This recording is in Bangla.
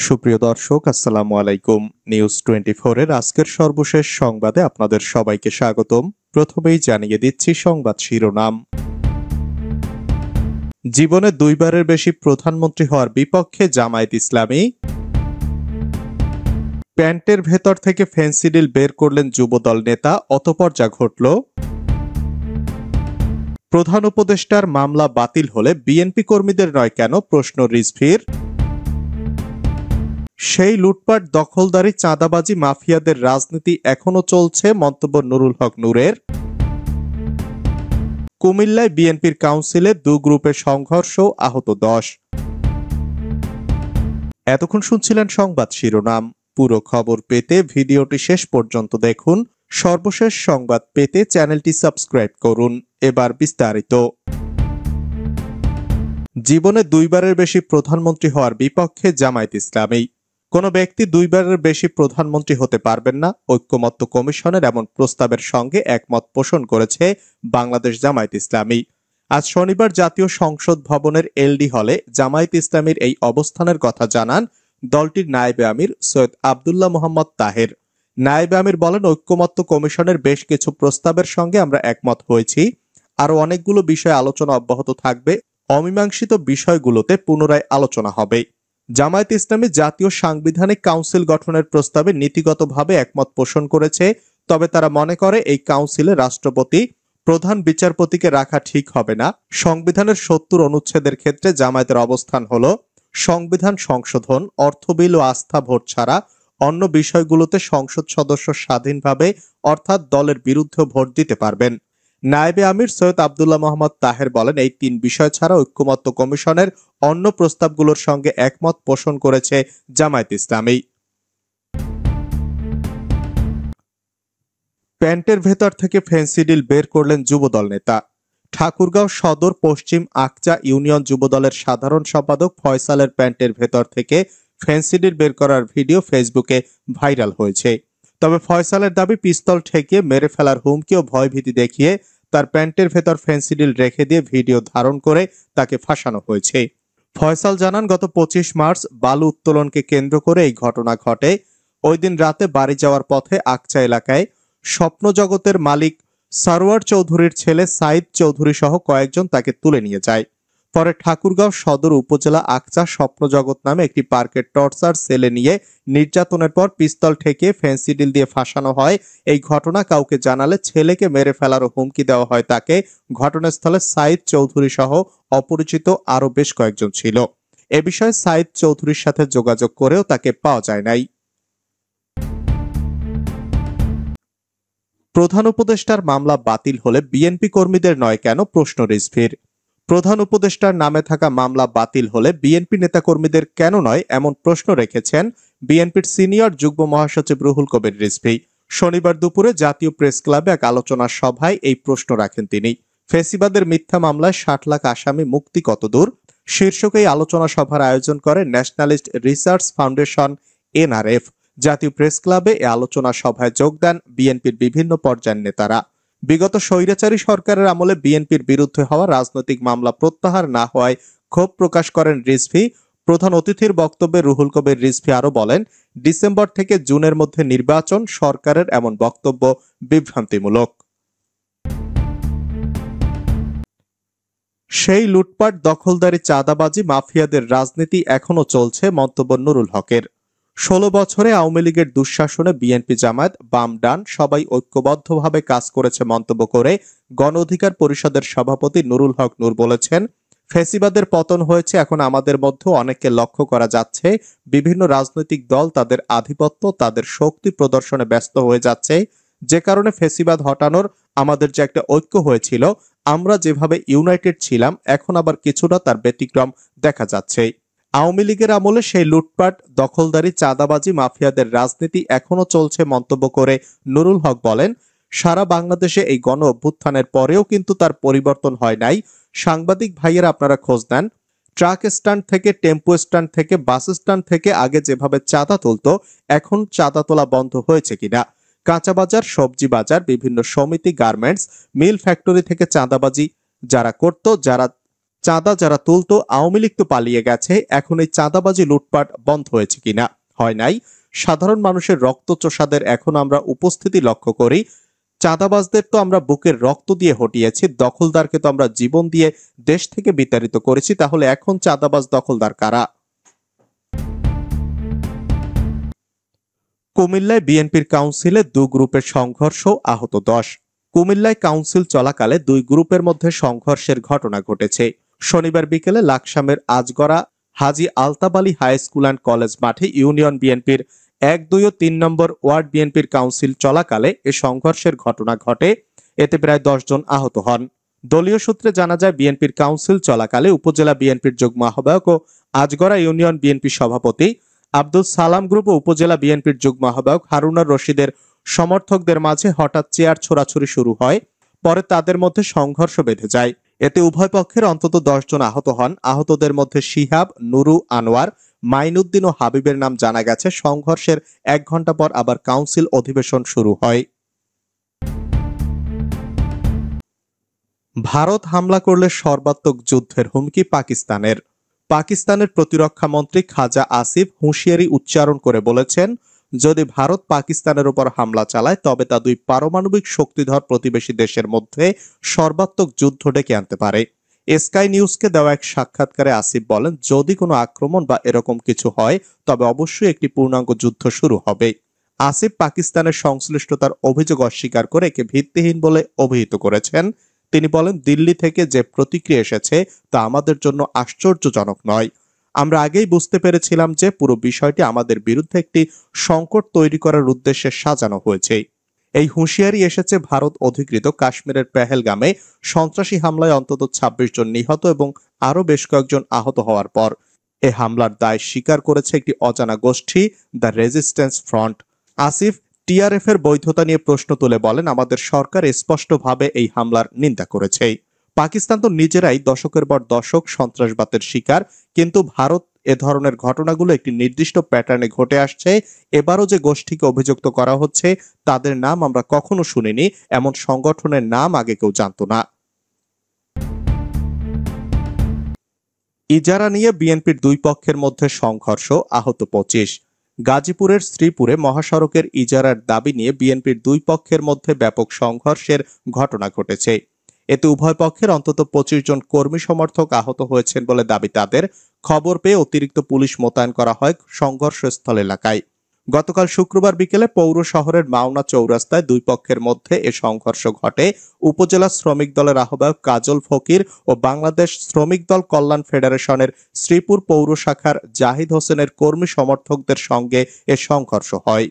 সুপ্রিয় দর্শক, আসসালামু আলাইকুম। নিউজ 24 এর আজকের সর্বশেষ সংবাদে আপনাদের সবাইকে স্বাগতম। প্রথমেই জানিয়ে দিচ্ছি সংবাদ শিরোনাম। জীবনে দুইবারের বেশি প্রধানমন্ত্রী হওয়ার বিপক্ষে জামায়াত ইসলামী। প্যান্টের ভেতর থেকে ফেন্সিডিল বের করলেন যুবদল নেতা, অতঃপর যা ঘটল। প্রধান উপদেষ্টার মামলা বাতিল হলে বিএনপি কর্মীদের নয় কেন, প্রশ্ন রিজভীর। সেই লুটপাট, দখলদারি, চাঁদাবাজি মাফিয়াদের রাজনীতি এখনো চলছে, মন্তব্য নুরুল হক নূরের। কুমিল্লায় বিএনপির কাউন্সিলে দু গ্রুপের সংঘর্ষ, আহত 10। এতক্ষণ শুনছিলেন সংবাদ শিরোনাম। পুরো খবর পেতে ভিডিওটি শেষ পর্যন্ত দেখুন। সর্বশেষ সংবাদ পেতে চ্যানেলটি সাবস্ক্রাইব করুন। এবার বিস্তারিত। জীবনে দুইবারের বেশি প্রধানমন্ত্রী হওয়ার বিপক্ষে জামায়াত ইসলামী। কোনো ব্যক্তি দুইবারের বেশি প্রধানমন্ত্রী হতে পারবেন না, ঐক্যমত্য কমিশনের এমন প্রস্তাবের সঙ্গে একমত পোষণ করেছে বাংলাদেশ জামায়াত ইসলামী। আজ শনিবার জাতীয় সংসদ ভবনের এলডি হলে জামায়াত ইসলামীর এই অবস্থানের কথা জানান দলটির নায়েবে আমির সৈয়দ আব্দুল্লাহ মোহাম্মদ তাহের। নায়েবে আমির বলেন, ঐক্যমত্য কমিশনের বেশ কিছু প্রস্তাবের সঙ্গে আমরা একমত হয়েছি। আরও অনেকগুলো বিষয় আলোচনা অব্যাহত থাকবে। অমীমাংসিত বিষয়গুলোতে পুনরায় আলোচনা হবে। জামায়াত ইসলামী জাতীয় সাংবিধানিক কাউন্সিল গঠনের প্রস্তাবে নীতিগতভাবে একমত পোষণ করেছে, তবে তারা মনে করে এই কাউন্সিলে রাষ্ট্রপতি প্রধান বিচারপতিকে রাখা ঠিক হবে না। সংবিধানের 70 অনুচ্ছেদের ক্ষেত্রে জামায়াতের অবস্থান হলো সংবিধান সংশোধন, অর্থ বিল ও আস্থা ভোট ছাড়া অন্য বিষয়গুলোতে সংসদ সদস্য স্বাধীনভাবে অর্থাৎ দলের বিরুদ্ধে ভোট দিতে পারবেন। নায়েবে আমির সৈয়দ আব্দুল্লাহ মোহাম্মদ তাহের বলেন, এই 3 বিষয় ছাড়া ঐক্যমত্য কমিশনের অন্য প্রস্তাবগুলোর সঙ্গে একমত পোষণ করেছে জামায়াত ইসলামী। প্যান্টের ভেতর থেকে ফেন্সিডিল বের করলেন যুবদল নেতা। ঠাকুরগাঁও সদর পশ্চিম আকচা ইউনিয়ন যুবদলের সাধারণ সম্পাদক ফয়সালের প্যান্টের ভেতর থেকে ফেন্সিডিল বের করার ভিডিও ফেসবুকে ভাইরাল হয়েছে। তবে ফয়সালের দাবি, পিস্তল ঠেকিয়ে মেরে ফেলার হুমকি ও ভয়ভীতি দেখিয়ে তার প্যান্টের ভেতর ফেন্সিডিল রেখে দিয়ে ভিডিও ধারণ করে তাকে ফাঁসানো হয়েছে। ফয়সাল জানান, গত 25 মার্চ বালু উত্তোলনকে কেন্দ্র করে এই ঘটনা ঘটে। ওই দিন রাতে বাড়ি যাওয়ার পথে আকচা এলাকায় স্বপ্ন জগতের মালিক সারোয়ার চৌধুরীর ছেলে সাইদ চৌধুরী সহ কয়েকজন তাকে তুলে নিয়ে যায়। পরে ঠাকুরগাঁও সদর উপজেলা আকচা স্বপ্নজগৎ নামে একটি পার্কের টর্চার সেলে নিয়ে নির্যাতনের পর পিস্তল ঠেকিয়ে ফেন্সিডিল দিয়ে ফাঁসানো হয়। এই ঘটনা কাউকে জানালে ছেলেকে মেরে ফেলারও হুমকি দেওয়া হয় তাকে। ঘটনাস্থলে সাইদ চৌধুরী সহ অপরিচিত আরো বেশ কয়েকজন ছিল। এ বিষয়ে সাইদ চৌধুরীর সাথে যোগাযোগ করেও তাকে পাওয়া যায় নাই। প্রধান উপদেষ্টার মামলা বাতিল হলে বিএনপি কর্মীদের নয় কেন, প্রশ্ন রিজভীর। প্রধান উপদেষ্টার নামে থাকা মামলা বাতিল হলে বিএনপি নেতাকর্মীদের কেন নয়, এমন প্রশ্ন রেখেছেন বিএনপির সিনিয়র যুগ্ম মহাসচিব রুহুল কবির রিজভী। শনিবার দুপুরে জাতীয় প্রেস ক্লাবে এক আলোচনা সভায় এই প্রশ্ন রাখেন তিনি। ফেসিবাদের মিথ্যা মামলায় 60 লাখ আসামি মুক্তি কতদূর শীর্ষক এই আলোচনা সভার আয়োজন করে ন্যাশনালিস্ট রিসার্চ ফাউন্ডেশন এনআরএফ। জাতীয় প্রেস ক্লাবে এ আলোচনা সভায় যোগ দেন বিএনপির বিভিন্ন পর্যায়ের নেতারা। বিগত স্বৈরাচারী সরকারের আমলে বিএনপির বিরুদ্ধে হওয়া রাজনৈতিক মামলা প্রত্যাহার না হওয়ায় ক্ষোভ প্রকাশ করেন রিজভী। প্রধান অতিথির বক্তব্যে রুহুল কবির রিজভী আরো বলেন, ডিসেম্বর থেকে জুনের মধ্যে নির্বাচন, সরকারের এমন বক্তব্য বিভ্রান্তিমূলক। সেই লুটপাট, দখলদারি, চাঁদাবাজি মাফিয়াদের রাজনীতি এখনো চলছে, মন্তব্য নুরুল হকের। 16 বছরে আওয়ামী লীগের দুঃশাসনে বিএনপি, জামায়াত, বাম ডান সবাই ঐক্যবদ্ধভাবে কাজ করেছে মন্তব্য করে গণ অধিকার পরিষদের সভাপতি নুরুল হক নূর বলেছেন, ফ্যাসিবাদের পতন হয়েছে, এখন আমাদের মধ্যে অনেককে লক্ষ্য করা যাচ্ছে বিভিন্ন রাজনৈতিক দল তাদের আধিপত্য, তাদের শক্তি প্রদর্শনে ব্যস্ত হয়ে যাচ্ছে, যে কারণে ফ্যাসিবাদ হটানোর আমাদের যে একটা ঐক্য হয়েছিল, আমরা যেভাবে ইউনাইটেড ছিলাম, এখন আবার কিছুটা তার ব্যতিক্রম দেখা যাচ্ছে। আওয়ামী লীগের আমলে সেই লুটপাট, দখলদারি, চাঁদাবাজি মাফিয়াদের রাজনীতি এখনো চলছে মন্তব্য করে নুরুল হক বলেন, সারা বাংলাদেশে এই গণ অভ্যুত্থানের পরেও কিন্তু তার পরিবর্তন হয় নাই। সাংবাদিক ভাইয়েরা আপনারা খোঁজ নেন, ট্রাক স্ট্যান্ড থেকে, টেম্পো স্ট্যান্ড থেকে, বাস স্ট্যান্ড থেকে আগে যেভাবে চাঁদা তুলতো, এখন চাঁদা তোলা বন্ধ হয়েছে কিনা। কাঁচা বাজার, সবজি বাজার, বিভিন্ন সমিতি, গার্মেন্টস, মিল, ফ্যাক্টরি থেকে চাঁদাবাজি যারা করত, যারা চাঁদা যারা তুলতো আওয়ামী লীগ তো পালিয়ে গেছে, এখন এই চাঁদাবাজি লুটপাট বন্ধ হয়েছে কিনা? হয় নাই। সাধারণ মানুষের রক্তচোষাদের এখন আমরা উপস্থিতি লক্ষ্য করি। চাঁদাবাজদের তো আমরা বুকের রক্ত দিয়ে হটিয়েছি, দখলদারকে তো আমরা জীবন দিয়ে দেশ থেকে বিতাড়িত করেছি, তাহলে এখন চাঁদাবাজ দখলদার কারা? কুমিল্লায় বিএনপির কাউন্সিলে দু গ্রুপের সংঘর্ষ, আহত 10। কুমিল্লায় কাউন্সিল চলাকালে দুই গ্রুপের মধ্যে সংঘর্ষের ঘটনা ঘটেছে। শনিবার বিকেলে লাকসামের Ajgora Haji Altab Ali high school and college মাঠে ইউনিয়ন বিএনপির 1, 2 ও 3 নম্বর ওয়ার্ড বিএনপির কাউন্সিল চলাকালে এ সংঘর্ষের ঘটনা ঘটে। এতে প্রায় 10 জন আহত হন। দলীয় সূত্রে জানা যায়, বিএনপির কাউন্সিল চলাকালে উপজেলা বিএনপির যুগ্ম আহ্বায়ক ও আজগড়া ইউনিয়ন বিএনপি সভাপতি আব্দুল সালাম গ্রুপ ও উপজেলা বিএনপির যুগ্ম আহ্বায়ক হারুনার রশিদের সমর্থকদের মাঝে হঠাৎ চেয়ার ছোড়াছুড়ি শুরু হয়। পরে তাদের মধ্যে সংঘর্ষ বেঁধে যায়। এতে উভয় পক্ষের অন্তত 10 জন আহত হন। আহতদের মধ্যে শিহাব, নুরু, আনোয়ার, মাইনুদ্দিন ও হাবিবের নাম জানা গেছে। সংঘর্ষের 1 ঘন্টা পর আবার কাউন্সিল অধিবেশন শুরু হয়। ভারত হামলা করলে সর্বাত্মক যুদ্ধের হুমকি পাকিস্তানের। পাকিস্তানের প্রতিরক্ষা মন্ত্রী খাজা আসিফ হুঁশিয়ারি উচ্চারণ করে বলেছেন, যদি ভারত পাকিস্তানের উপর হামলা চালায় তবে তা দুই পারমাণবিক শক্তিধর প্রতিবেশী দেশের মধ্যে সর্বাত্মক যুদ্ধ ডেকে আনতে পারে। স্কাই নিউজকে দেওয়া এক সাক্ষাৎকারে আসিফ বলেন, যদি কোনো আক্রমণ বা এরকম কিছু হয় তবে অবশ্যই একটি পূর্ণাঙ্গ যুদ্ধ শুরু হবে। আসিফ পাকিস্তানের সংশ্লিষ্টতার অভিযোগ অস্বীকার করে একে ভিত্তিহীন বলে অভিহিত করেছেন। তিনি বলেন, দিল্লি থেকে যে প্রতিক্রিয়া এসেছে তা আমাদের জন্য আশ্চর্যজনক নয়। আমরা আগেই বুঝতে পেরেছিলাম যে পুরো বিষয়টি আমাদের বিরুদ্ধে একটি সংকট তৈরি করার উদ্দেশ্যে সাজানো হয়েছে। এই হুঁশিয়ারি এসেছে ভারত অধিকৃত কাশ্মীরের পেহেলগামে সন্ত্রাসী হামলায় অন্তত 26 জন নিহত এবং আরও বেশ কয়েকজন আহত হওয়ার পর। এ হামলার দায় স্বীকার করেছে একটি অজানা গোষ্ঠী, the resistance front. Asif TRF এর বৈধতা নিয়ে প্রশ্ন তুলে বলেন, আমাদের সরকার স্পষ্টভাবে এই হামলার নিন্দা করেছে। পাকিস্তান তো নিজেরাই দশকের পর দশক সন্ত্রাসবাদের শিকার, কিন্তু ভারত এ ধরনের ঘটনাগুলো একটি নির্দিষ্ট প্যাটার্নে ঘটে আসছে। এবারও যে গোষ্ঠীকে অভিযুক্ত করা হচ্ছে তাদের নাম আমরা কখনো শুনিনি, এমন সংগঠনের নাম আগে কেউ জানত না। ইজারা নিয়ে বিএনপির দুই পক্ষের মধ্যে সংঘর্ষ, আহত 25। গাজীপুরের শ্রীপুরে মহাসড়কের ইজারার দাবি নিয়ে বিএনপির দুই পক্ষের মধ্যে ব্যাপক সংঘর্ষের ঘটনা ঘটেছে। এতে উভয় পক্ষের অন্তত 25 জন কর্মী সমর্থক আহত হয়েছেন বলে দাবি তাদের। খবর পেয়ে অতিরিক্ত পুলিশ মোতায়েন করা হয় সংঘর্ষস্থল এলাকায়। গতকাল শুক্রবার বিকেলে পৌর শহরের মাওনা চৌরাস্তায় দুই পক্ষের মধ্যে এ সংঘর্ষ ঘটে। উপজেলা শ্রমিক দলের আহ্বায়ক কাজল ফকির ও বাংলাদেশ শ্রমিক দল কল্যাণ ফেডারেশনের শ্রীপুর পৌর শাখার জাহিদ হোসেনের কর্মী সমর্থকদের সঙ্গে এ সংঘর্ষ হয়।